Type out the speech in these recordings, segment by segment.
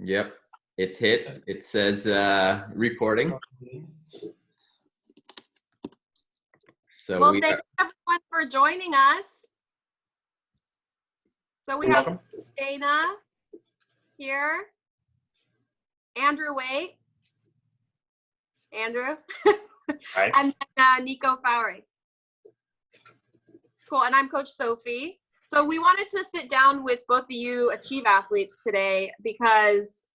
Yep, it's hit. It says recording. So well, thanks everyone for joining us. So we have Dana here, Andrew Waite, Andrew, Hi. and Nico Faure. Cool, and I'm Coach Sofi. So we wanted to sit down with both of you Achieve athletes today because,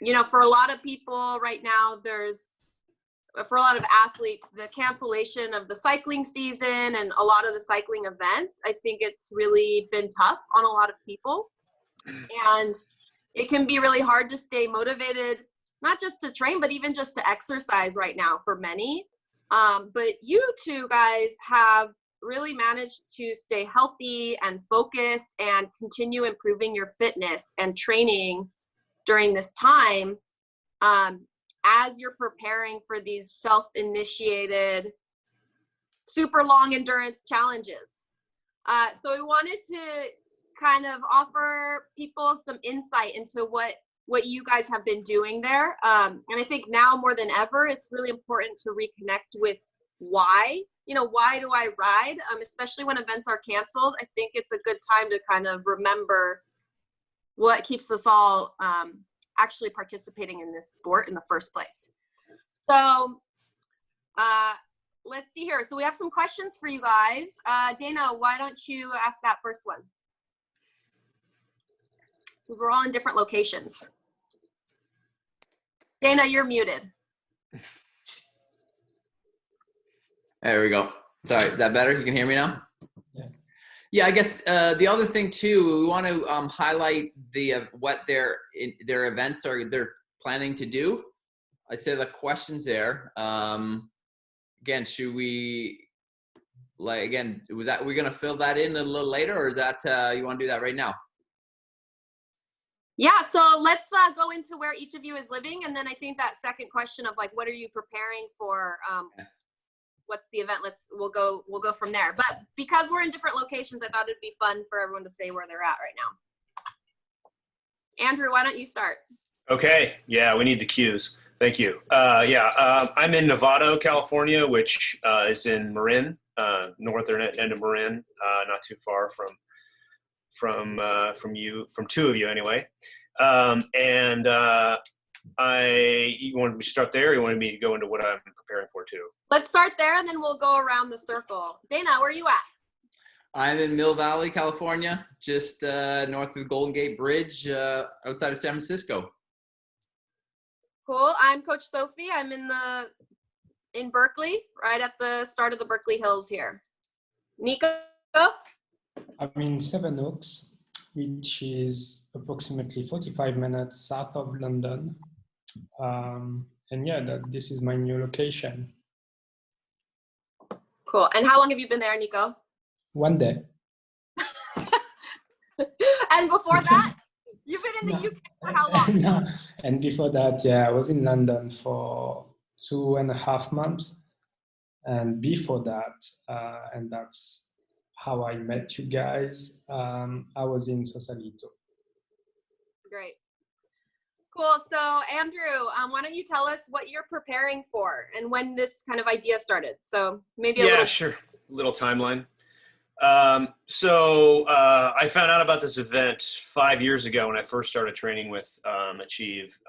you know, for a lot of people right now, for a lot of athletes, the cancellation of the cycling season and a lot of the cycling events, I think it's really been tough on a lot of people. And it can be really hard to stay motivated, not just to train, but even just to exercise right now for many. But you two guys have really managed to stay healthy and focused and continue improving your fitness and training during this time as you're preparing for these self-initiated super long endurance challenges. So we wanted to kind of offer people some insight into what you guys have been doing there. And I think now more than ever, it's really important to reconnect with why. You know, why do I ride? Especially when events are canceled, I think it's a good time to kind of remember what keeps us all actually participating in this sport in the first place. So let's see here. So we have some questions for you guys. Dana, why don't you ask that first one? Because we're all in different locations. Dana, you're muted. There we go. Sorry, is that better? You can hear me now? Yeah. Yeah, I guess the other thing too, we want to highlight the what their events they're planning to do. I say the questions there. Again, should we we're gonna fill that in a little later, or is that you want to do that right now? Yeah, so let's go into where each of you is living, and then I think that second question of like, what are you preparing for? What's the event? We'll go from there. But because we're in different locations, I thought it'd be fun for everyone to say where they're at right now. Andrew, why don't you start? Okay. Yeah, we need the cues. Thank you. I'm in Novato, California, which is in Marin, northern end of Marin, not too far from two of you anyway. You wanted me to start there, or you wanted me to go into what I'm preparing for too? Let's start there, and then we'll go around the circle. Dana, where are you at? I'm in Mill Valley, California, just north of the Golden Gate Bridge, outside of San Francisco. Cool. I'm Coach Sofi. I'm in Berkeley, right at the start of the Berkeley Hills here. Nico? I'm in Seven Oaks, which is approximately 45 minutes south of London. And yeah, this is my new location. Cool. And how long have you been there, Nico? 1 day. And before that, you've been in the UK for how long? No. And before that, yeah, I was in London for 2.5 months. And before that, and that's how I met you guys, I was in Sausalito. Great. Cool. So Andrew, why don't you tell us what you're preparing for and when this kind of idea started? So maybe Sure. Little timeline. I found out about this event 5 years ago when I first started training with Achieve,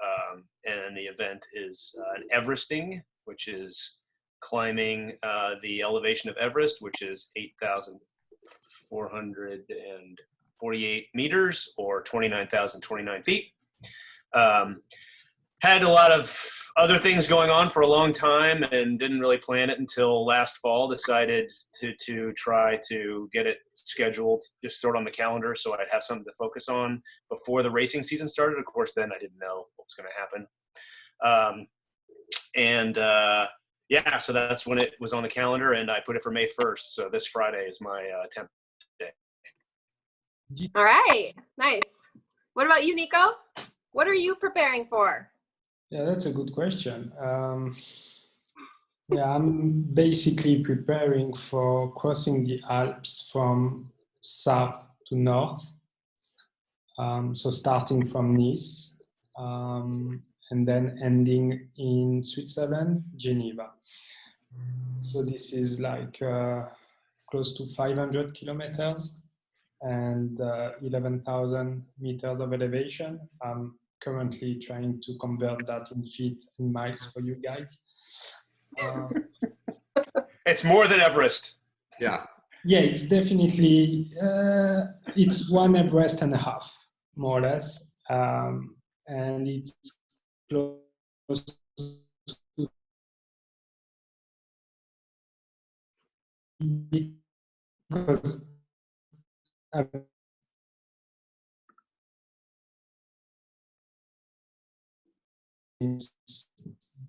and the event is an Everesting, which is climbing the elevation of Everest, which is 8,448 meters or 29,029 feet. Had a lot of other things going on for a long time and didn't really plan it until last fall. Decided to try to get it scheduled, just throw it on the calendar so I'd have something to focus on before the racing season started. Of course, then I didn't know what was going to happen. So that's when it was on the calendar, and I put it for May 1st. So this Friday is my 10th day. All right, nice. What about you, Nico? What are you preparing for? Yeah, that's a good question. I'm basically preparing for crossing the Alps from south to north. So starting from Nice and then ending in Switzerland, Geneva. So this is like close to 500 kilometers and 11,000 meters of elevation. I'm currently trying to convert that in feet and miles for you guys. It's more than Everest. Yeah. Yeah, it's definitely, it's one Everest and a half, more or less. And it's close to, because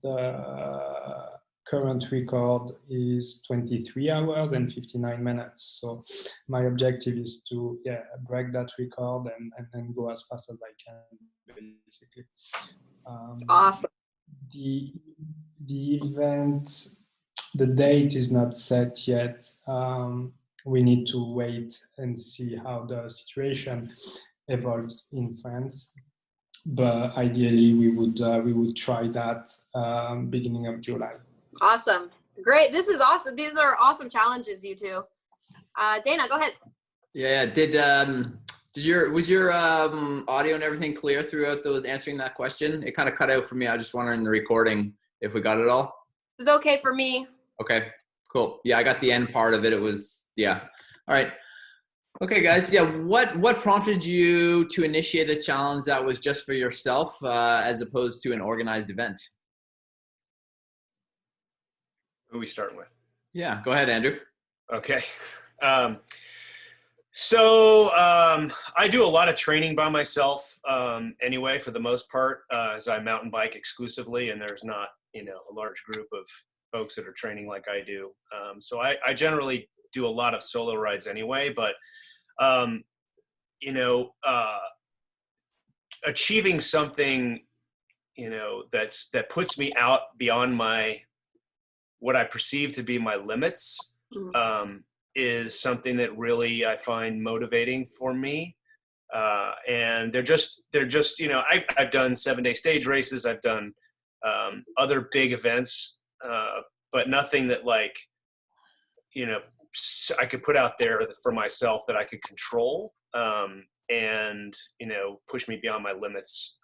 the current record is 23 hours and 59 minutes. So my objective is to break that record and go as fast as I can, basically. Awesome. The event, the date is not set yet. We need to wait and see how the situation evolves in France. But ideally, we would try that beginning of July. Awesome. Great. This is awesome. These are awesome challenges, you two. Dana, go ahead. Yeah. Was your audio and everything clear throughout those answering that question? It kind of cut out for me. I just wondering in the recording if we got it all. It was okay for me. Okay, cool. Yeah, I got the end part of it. It was, yeah. All right. Okay, guys. Yeah. What prompted you to initiate a challenge that was just for yourself as opposed to an organized event? Who are we starting with? Yeah, go ahead, Andrew. Okay. So I do a lot of training by myself anyway, for the most part, as I mountain bike exclusively, and there's not, a large group of folks that are training like I do. So I generally do a lot of solo rides anyway, but, achieving something, that puts me out beyond what I perceive to be my limits, is something that really I find motivating for me. And they're just, I've done 7-day stage races. I've done other big events, but nothing that I could put out there for myself that I could control, and, push me beyond my limits.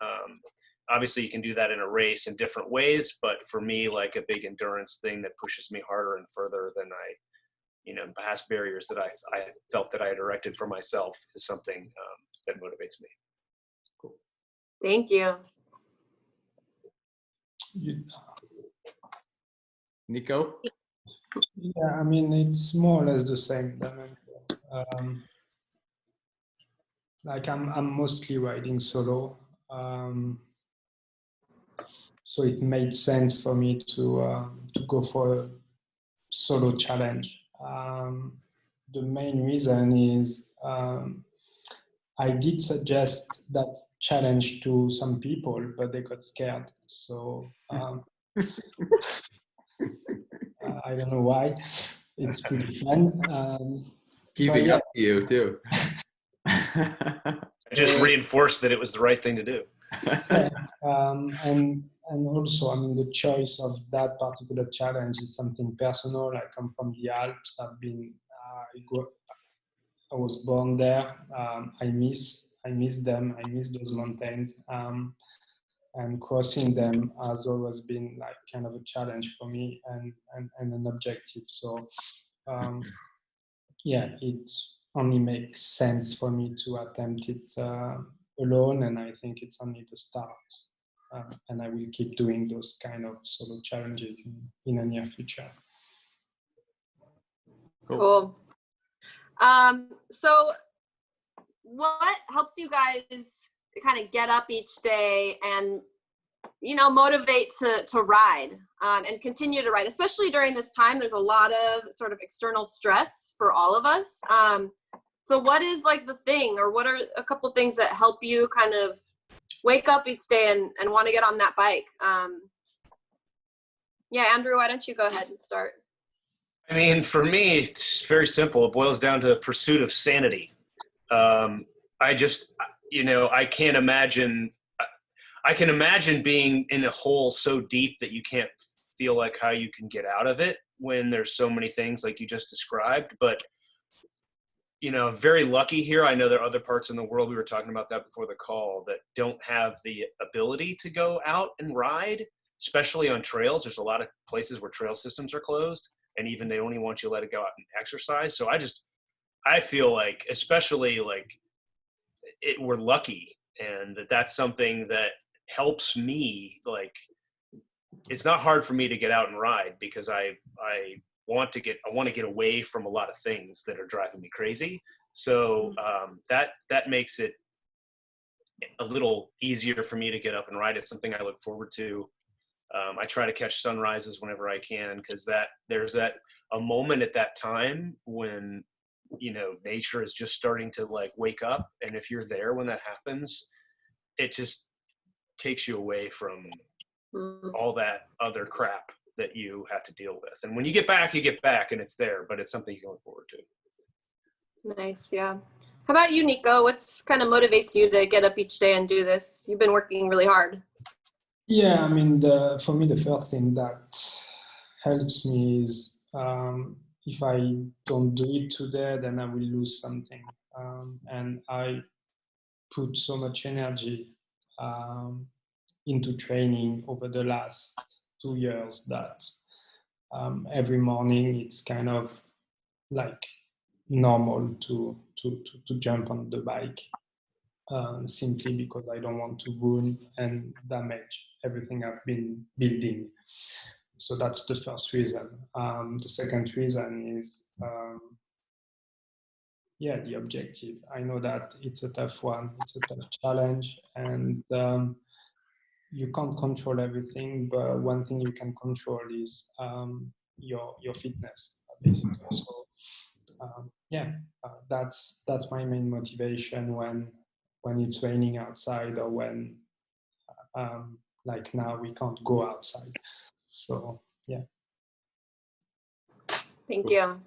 Obviously you can do that in a race in different ways, but for me, like a big endurance thing that pushes me harder and further than past barriers that I felt that I had erected for myself is something that motivates me. Cool. Thank you. Nico? Yeah, I mean, it's more or less the same. I'm mostly riding solo. So it made sense for me to go for a solo challenge. The main reason is I did suggest that challenge to some people, but they got scared. So I don't know why. It's pretty fun. Keeping up to you too. Just reinforced that it was the right thing to do. And also, I mean, the choice of that particular challenge is something personal. I come from the Alps. I was born there. I miss them. I miss those mountains. And crossing them has always been like kind of a challenge for me and an objective. So it only makes sense for me to attempt it alone, and I think it's only the start. And I will keep doing those kind of solo challenges in the near future. Cool. So what helps you guys kind of get up each day and, motivate to ride and continue to ride, especially during this time? There's a lot of sort of external stress for all of us. So what is like the thing, or what are a couple things that help you kind of wake up each day and want to get on that bike? Andrew, why don't you go ahead and start? I mean, for me, it's very simple. It boils down to pursuit of sanity. I just, I can't imagine. I can imagine being in a hole so deep that you can't feel like how you can get out of it when there's so many things like you just described. But, you know, I'm very lucky here. I know there are other parts in the world, we were talking about that before the call, that don't have the ability to go out and ride, especially on trails. There's a lot of places where trail systems are closed, and even they only want you to let it go out and exercise. So I feel like, especially like we're lucky, and that's something that helps me. Like, it's not hard for me to get out and ride because I want to get away from a lot of things that are driving me crazy. So that makes it a little easier for me to get up and ride. It's something I look forward to. I try to catch sunrises whenever I can, because there's a moment at that time when, you know, nature is just starting to like wake up. And if you're there when that happens, it just takes you away from all that other crap that you have to deal with. And when you get back and it's there, but it's something you can look forward to. Nice. Yeah. How about you, Nico? What's kind of motivates you to get up each day and do this? You've been working really hard. Yeah, I mean, for me, the first thing that helps me is if I don't do it today, then I will lose something. And I put so much energy into training over the last 2 years that every morning it's kind of like normal to jump on the bike. Simply because I don't want to ruin and damage everything I've been building. So that's the first reason. The second reason is, the objective. I know that it's a tough one, it's a tough challenge, and you can't control everything, but one thing you can control is your fitness, basically. So that's my main motivation when it's raining outside, or when like now we can't go outside. So yeah. Thank you.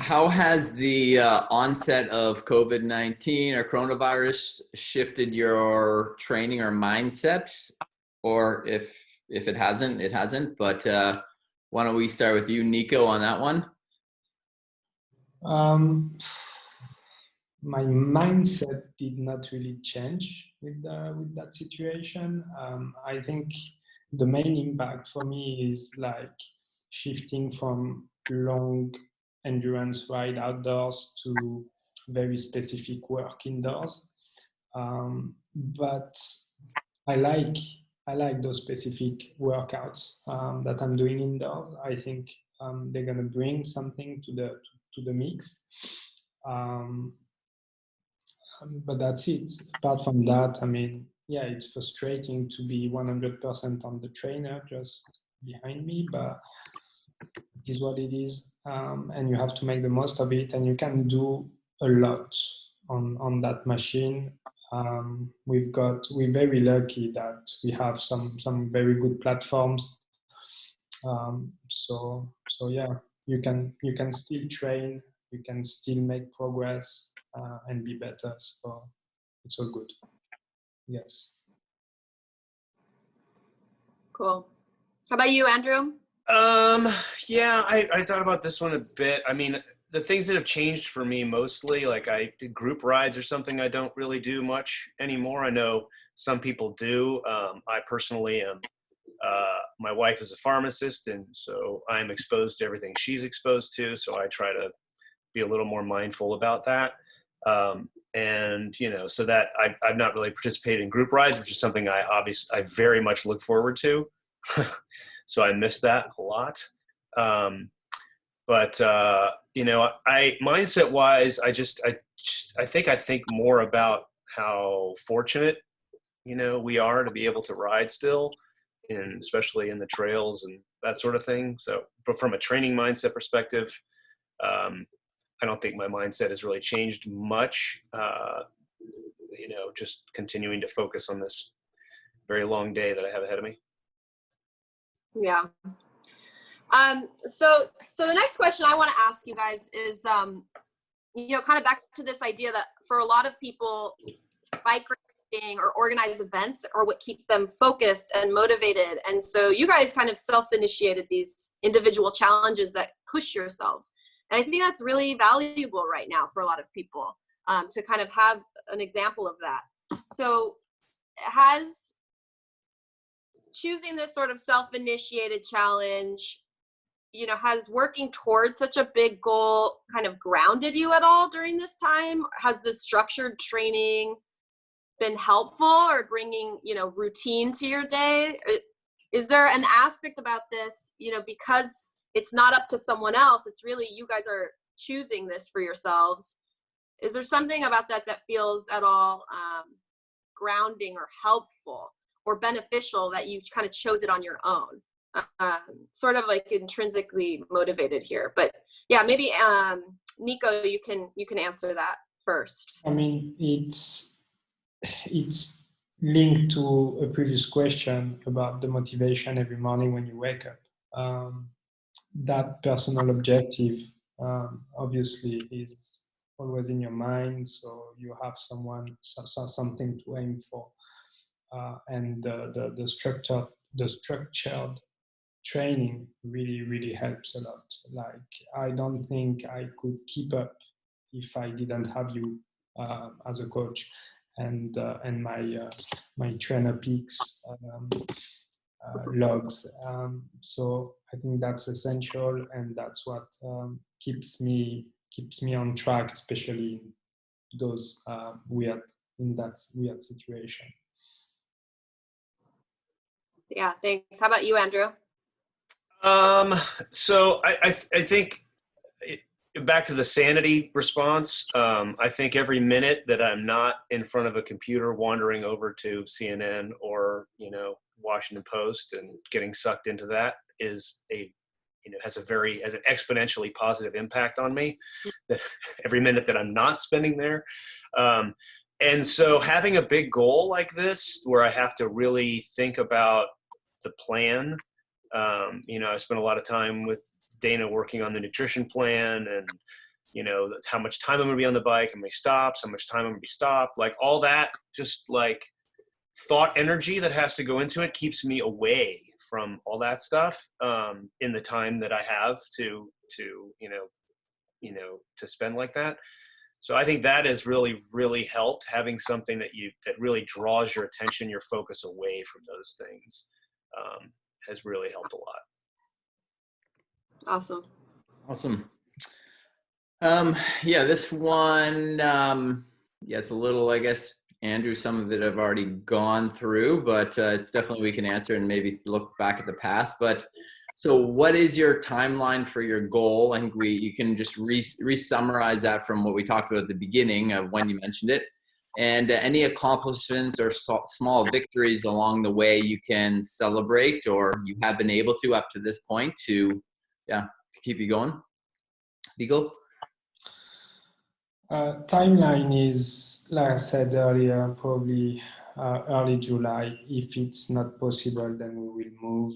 How has the onset of COVID-19 or coronavirus shifted your training or mindset? Or if it hasn't, it hasn't. But why don't we start with you, Nico, on that one? My mindset did not really change with that situation. I think the main impact for me is like shifting from long endurance ride outdoors to very specific work indoors. But I like those specific workouts that I'm doing indoors. I think they're gonna bring something to the mix. But that's it. Apart from that, I mean, yeah, it's frustrating to be 100% on the trainer just behind me, but it is what it is. And you have to make the most of it, and you can do a lot on that machine. We're very lucky that we have some very good platforms. So yeah, you can still train, you can still make progress and be better. So it's all good. Yes. Cool. How about you, Andrew? Yeah, I thought about this one a bit. I mean, the things that have changed for me mostly, like I did group rides or something I don't really do much anymore. I know some people do. I personally am, my wife is a pharmacist, and so I'm exposed to everything she's exposed to. So I try to be a little more mindful about that. And, you know, so that I've not really participated in group rides, which is something I very much look forward to. So I miss that a lot. But you know, mindset wise, I think more about how fortunate, you know, we are to be able to ride still, and especially in the trails and that sort of thing. So, but from a training mindset perspective, I don't think my mindset has really changed much. You know, just continuing to focus on this very long day that I have ahead of me. Yeah. So the next question I want to ask you guys is, you know, kind of back to this idea that for a lot of people, bike or organize events are what keep them focused and motivated. And so you guys kind of self-initiated these individual challenges that push yourselves. And I think that's really valuable right now for a lot of people, to kind of have an example of that. So has choosing this sort of self-initiated challenge, has working towards such a big goal kind of grounded you at all during this time? Has the structured training been helpful, or bringing, routine to your day? Is there an aspect about this, because it's not up to someone else, it's really you guys are choosing this for yourselves? Is there something about that feels at all grounding or helpful or beneficial, that you kind of chose it on your own? Sort of like intrinsically motivated here, but yeah, maybe Nico, you can answer that first. I mean, it's linked to a previous question about the motivation every morning when you wake up. That personal objective obviously is always in your mind, so you have something to aim for, and the structured training really helps a lot. Like, I don't think I could keep up if I didn't have you as a coach, and my trainer peaks logs. So I think that's essential, and that's what keeps me on track, especially in those weird situation. Yeah, thanks. How about you, Andrew? So I think back to the sanity response. I think every minute that I'm not in front of a computer wandering over to CNN or, Washington Post and getting sucked into that has an exponentially positive impact on me, that every minute that I'm not spending there. And so having a big goal like this, where I have to really think about the plan, I spent a lot of time with Dana working on the nutrition plan, and, how much time I'm going to be on the bike, how many stops, how much time I'm going to be stopped, like all that, just like thought energy that has to go into it keeps me away from all that stuff in the time that I have to spend like that. So I think that has really helped, having something that really draws your attention, your focus away from those things, has really helped a lot. Awesome. Yeah, this one, it's a little, I guess, Andrew, some of it I've already gone through, but it's definitely, we can answer and maybe look back at the past. But so what is your timeline for your goal? I think you can just re-summarize that from what we talked about at the beginning of when you mentioned it. And any accomplishments or small victories along the way you can celebrate, or you have been able to up to this point, to keep you going. Nico? Timeline is, like I said earlier, probably early July. If it's not possible, then we will move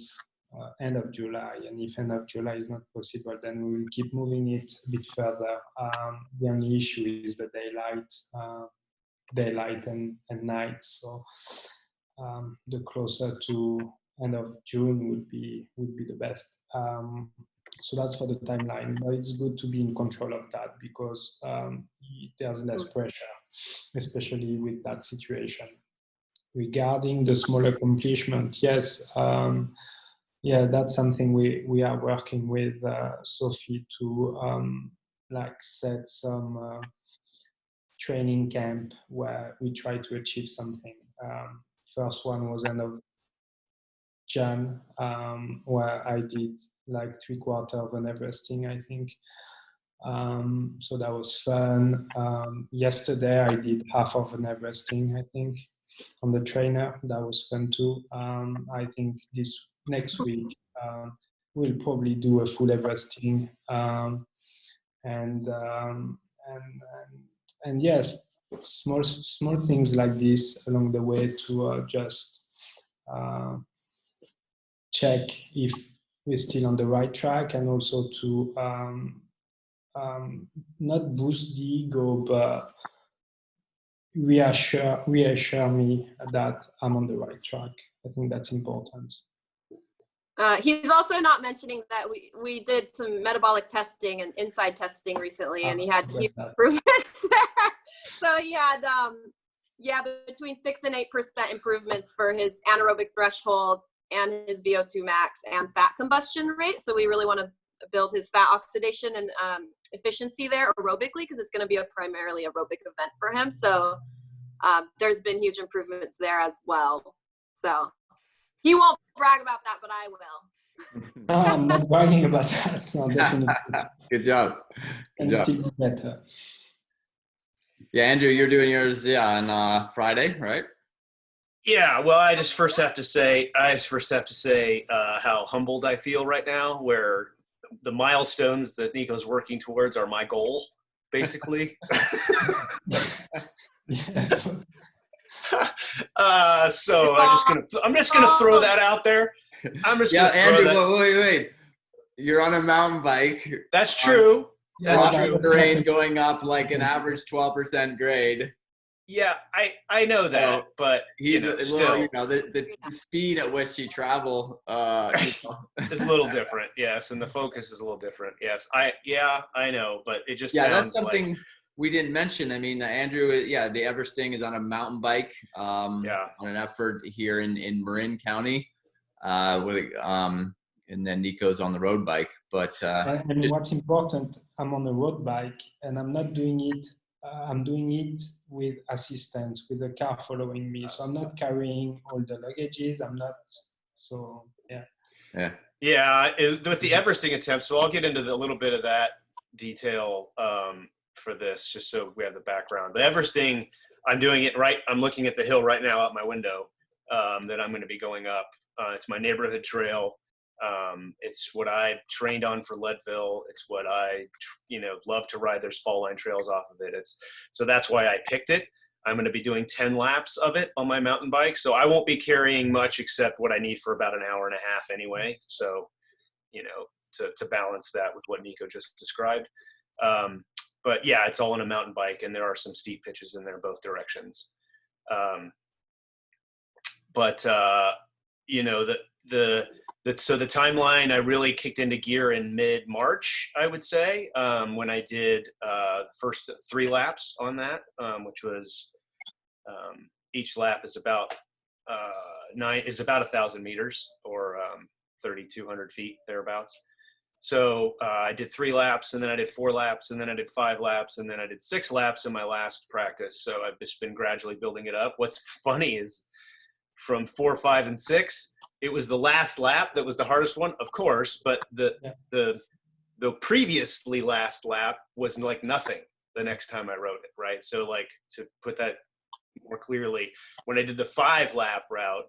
end of July. And if end of July is not possible, then we will keep moving it a bit further. The only issue is the daylight and night. So the closer to end of June would be the best. So that's for the timeline, but it's good to be in control of that, because there's less pressure, especially with that situation. Regarding the small accomplishment, yes, that's something we are working with Sofi to set some training camp where we try to achieve something. First one was end of Jan, where I did like 3/4 of an Everesting, I think. So that was fun. Yesterday I did half of an Everesting, I think, on the trainer. That was fun too. I think this next week we'll probably do a full Everesting, and yes, small things like this along the way to just check if we're still on the right track, and also to not boost the ego, but reassure me that I'm on the right track. I think that's important. He's also not mentioning that we did some metabolic testing and inside testing recently, and he had huge improvements. So he had, between 6 and 8% improvements for his anaerobic threshold and his VO2 max and fat combustion rate. So we really want to build his fat oxidation and efficiency there aerobically, because it's going to be a primarily aerobic event for him. So there's been huge improvements there as well. So he won't brag about that, but I will. No, I'm not bragging about that. No, definitely. Good job. And still do better. Yeah, Andrew, you're doing yours on Friday, right? Yeah, well, I just first have to say how humbled I feel right now, where the milestones that Nico's working towards are my goal, basically. So I'm just gonna throw that out there. Andrew, wait. You're on a mountain bike. That's true. That's true. Terrain going up like an average 12% grade. Yeah, I know that, So but he's still, the speed at which he travel is a little different. Yes, and the focus is a little different. Yes, I know, but it just sounds that's something like we didn't mention. I mean, Andrew, the Everesting is on a mountain bike on an effort here in Marin County, and then Nico's on the road bike. But and what's important, I'm on a road bike, and I'm not doing it. I'm doing it with assistance, with a car following me. So I'm not carrying all the luggages. I'm not. So yeah. With the Everesting attempt, so I'll get into a little bit of that detail for this, just so we have the background. The Everesting, I'm doing it right. I'm looking at the hill right now out my window that I'm going to be going up. It's my neighborhood trail. It's what I trained on for Leadville. It's what I, love to ride. There's fall line trails off of it. So that's why I picked it. I'm going to be doing 10 laps of it on my mountain bike. So I won't be carrying much except what I need for about an hour and a half anyway. So, to balance that with what Nico just described. But yeah, it's all on a mountain bike, and there are some steep pitches in there both directions. So the timeline, I really kicked into gear in mid-March, I would say, when I did the first 3 laps on that, which was each lap is about 1,000 meters or 3,200 feet thereabouts. So I did 3 laps, and then I did 4 laps, and then I did 5 laps, and then I did 6 laps in my last practice. So I've just been gradually building it up. What's funny is from 4, 5, and 6, it was the last lap that was the hardest one, of course, but the previously last lap was like nothing the next time I rode it, right? So like, to put that more clearly, when I did the 5 lap route,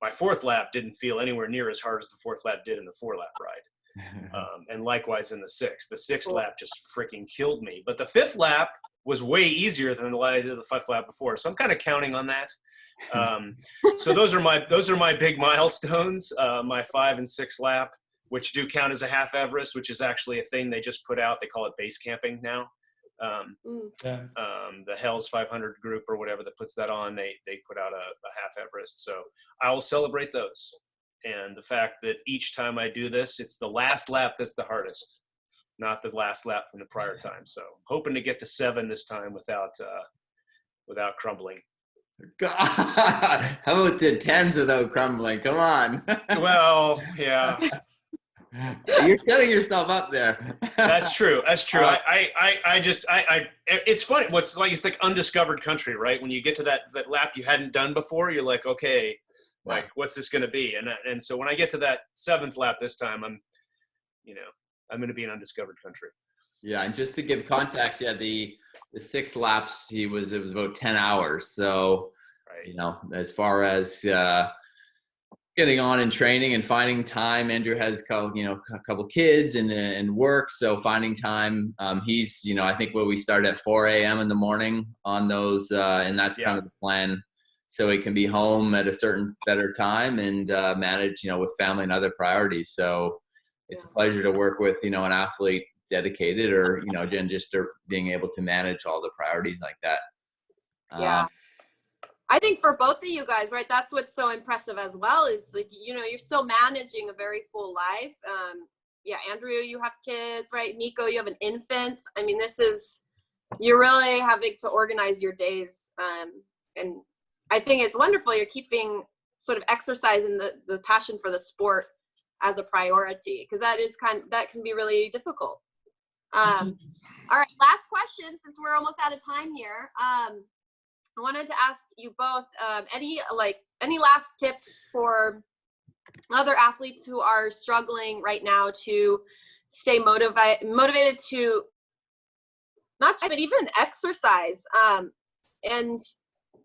my 4th lap didn't feel anywhere near as hard as the 4th lap did in the 4 lap ride. And likewise in the 6th. The 6th lap just freaking killed me. But the 5th lap was way easier than the I did the 5th lap before. So I'm kind of counting on that. So those are my big milestones, my 5 and 6 lap, which do count as a half Everest, which is actually a thing they just put out. They call it base camping now. The Hell's 500 group or whatever that puts that on, they put out a half Everest. So I will celebrate those. And the fact that each time I do this, it's the last lap that's the hardest, not the last lap from the prior time. So hoping to get to 7 this time without crumbling. God, how about the 10s without crumbling? Come on. Well, yeah. You're setting yourself up there. That's true. That's true. It's funny. It's like undiscovered country, right? When you get to that lap you hadn't done before, you're like, okay, like, what's this going to be? And so when I get to that 7th lap this time, I'm going to be in undiscovered country. Yeah, and just to give context, the 6 laps it was about 10 hours. So, as far as getting on and training and finding time, Andrew has a couple kids and work, so finding time. He's I think we start at 4 a.m. in the morning on those, and that's kind of the plan. So he can be home at a certain better time and manage, with family and other priorities. So it's a pleasure to work with, an athlete dedicated or, just being able to manage all the priorities like that. Yeah. I think for both of you guys, right, that's what's so impressive as well is, like, you know, you're still managing a very full life. Yeah, Andrew, you have kids, right? Nico, you have an infant. I mean, you're really having to organize your days. And I think it's wonderful. You're keeping sort of exercise and the passion for the sport as a priority, because that can be really difficult. All right, last question, since we're almost out of time here. I wanted to ask you both, any last tips for other athletes who are struggling right now to stay motivated to not just, but even exercise. And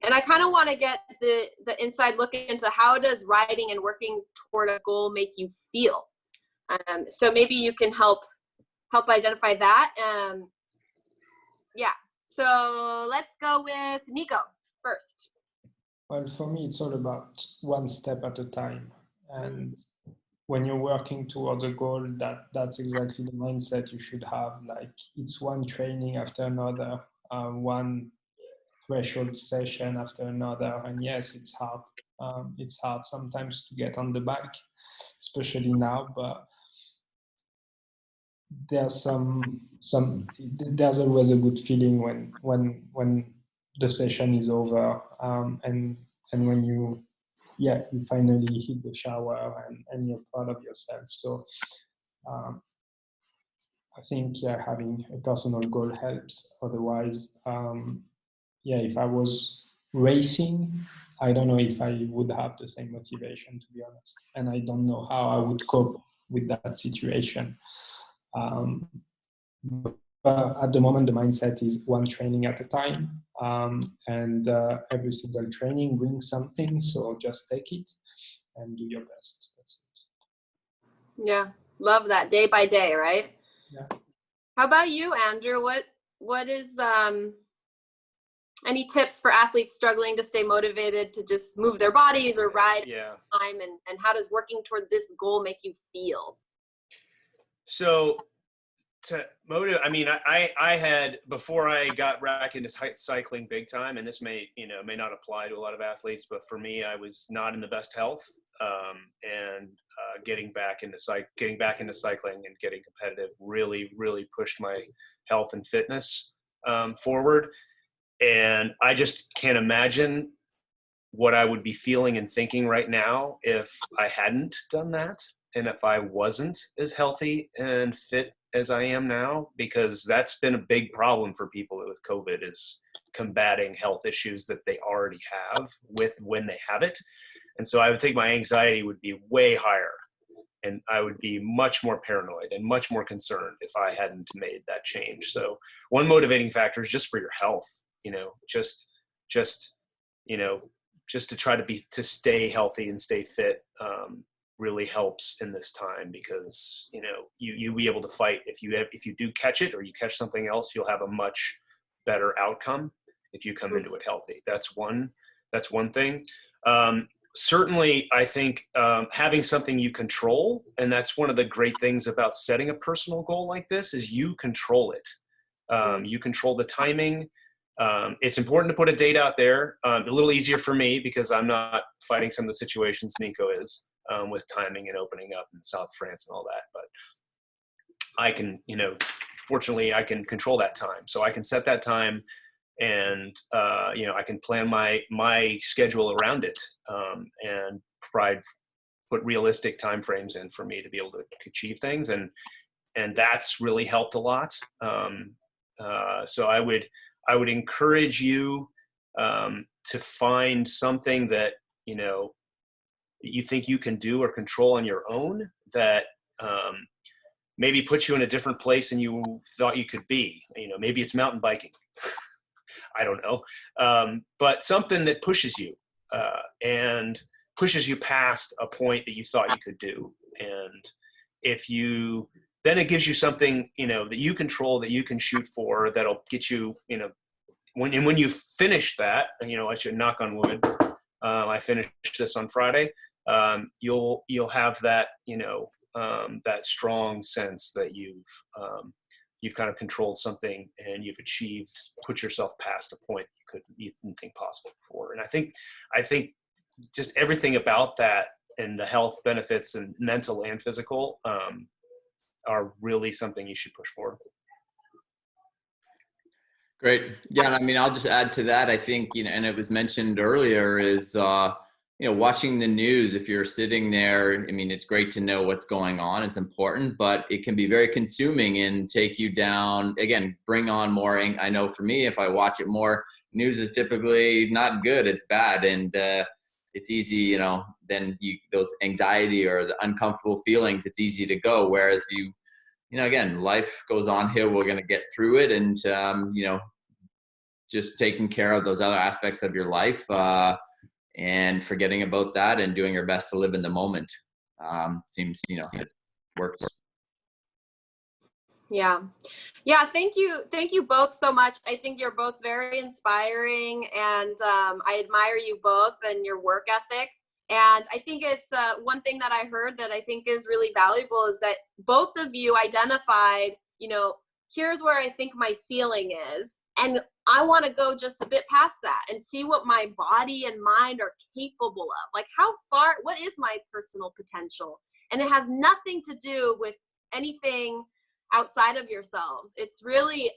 I kind of want to get the inside look into how does riding and working toward a goal make you feel? So maybe you can help identify that. Yeah. So let's go with Nico first. Well, for me, it's all about one step at a time. And when you're working towards a goal, that's exactly the mindset you should have. Like, it's one training after another, one threshold session after another. And yes, it's hard. It's hard sometimes to get on the bike, especially now, but there's there's always a good feeling when the session is over, and when you finally hit the shower and you're proud of yourself. So I think having a personal goal helps. Otherwise, if I was racing, I don't know if I would have the same motivation, to be honest, and I don't know how I would cope with that situation. But at the moment, the mindset is one training at a time, and every single training brings something. So just take it and do your best. That's it. Yeah, love that. Day by day, right? Yeah. How about you, Andrew? What is any tips for athletes struggling to stay motivated to just move their bodies or ride time, and how does working toward this goal make you feel? So to motivate, I mean, I had, before I got back into cycling big time, and this may not apply to a lot of athletes, but for me, I was not in the best health, and getting back into cycling and getting competitive really pushed my health and fitness forward. And I just can't imagine what I would be feeling and thinking right now if I hadn't done that, and if I wasn't as healthy and fit as I am now, because that's been a big problem for people with COVID, is combating health issues that they already have with when they have it. And so I would think my anxiety would be way higher, and I would be much more paranoid and much more concerned if I hadn't made that change. So one motivating factor is just for your health, just to try to stay healthy and stay fit, really helps in this time, because you'll be able to fight. If you do catch it, or you catch something else, you'll have a much better outcome if you come into it healthy. That's one thing. Certainly, I think having something you control, and that's one of the great things about setting a personal goal like this, is you control it. You control the timing. It's important to put a date out there. A little easier for me because I'm not fighting some of the situations Nico is, with timing and opening up in South France and all that. But I can, fortunately, I can control that time. So I can set that time, and I can plan my schedule around it, and put realistic timeframes in for me to be able to achieve things, and that's really helped a lot. So I would encourage you to find something that you think you can do or control on your own, that maybe puts you in a different place than you thought you could be. Maybe it's mountain biking. I don't know. But something that pushes you and pushes you past a point that you thought you could do. And then it gives you something, that you control, that you can shoot for, that'll get you, when you finish that, I should knock on wood. I finished this on Friday. You'll have that, that strong sense that you've kind of controlled something and you've achieved, put yourself past a point you couldn't even think possible before. And I think just everything about that and the health benefits and mental and physical are really something you should push forward. Great. Yeah, and I mean, I'll just add to that. I think, and it was mentioned earlier, is watching the news. If you're sitting there, I mean, it's great to know what's going on. It's important, but it can be very consuming and take you down. Again, bring on more. I know for me, if I watch it more, news is typically not good. It's bad, and it's easy. Then those anxiety or the uncomfortable feelings. It's easy to go. Whereas again, life goes on here. We're going to get through it. And, just taking care of those other aspects of your life and forgetting about that and doing your best to live in the moment seems, it works. Yeah. Thank you both so much. I think you're both very inspiring, and I admire you both and your work ethic. And I think it's one thing that I heard that I think is really valuable is that both of you identified, here's where I think my ceiling is. And I want to go just a bit past that and see what my body and mind are capable of. Like what is my personal potential? And it has nothing to do with anything outside of yourselves. It's really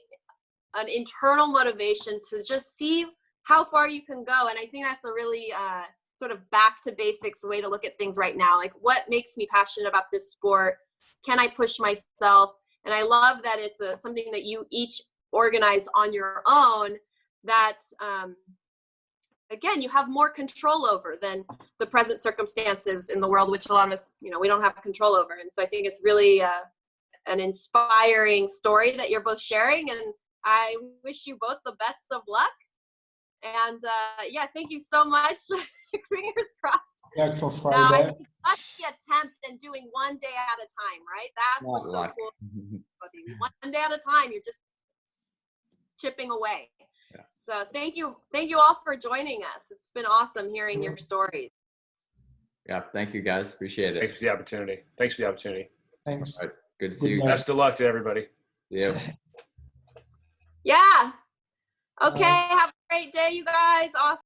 an internal motivation to just see how far you can go. And I think that's a really sort of back to basics way to look at things right now. Like, what makes me passionate about this sport? Can I push myself? And I love that it's something that you each organize on your own that, again, you have more control over than the present circumstances in the world, which a lot of us, we don't have control over. And so I think it's really an inspiring story that you're both sharing. And I wish you both the best of luck. And thank you so much. Fingers crossed. Yeah, for Friday. Now, I think that's the attempt and doing one day at a time, right? That's what's so cool. One day at a time, you're just chipping away. Yeah. So thank you all for joining us. It's been awesome hearing your stories. Yeah, thank you guys. Appreciate it. Thanks for the opportunity. Thanks. All right. Good to see you. Best of luck to everybody. Yeah. Yeah. Okay. Have a great day, you guys. Awesome.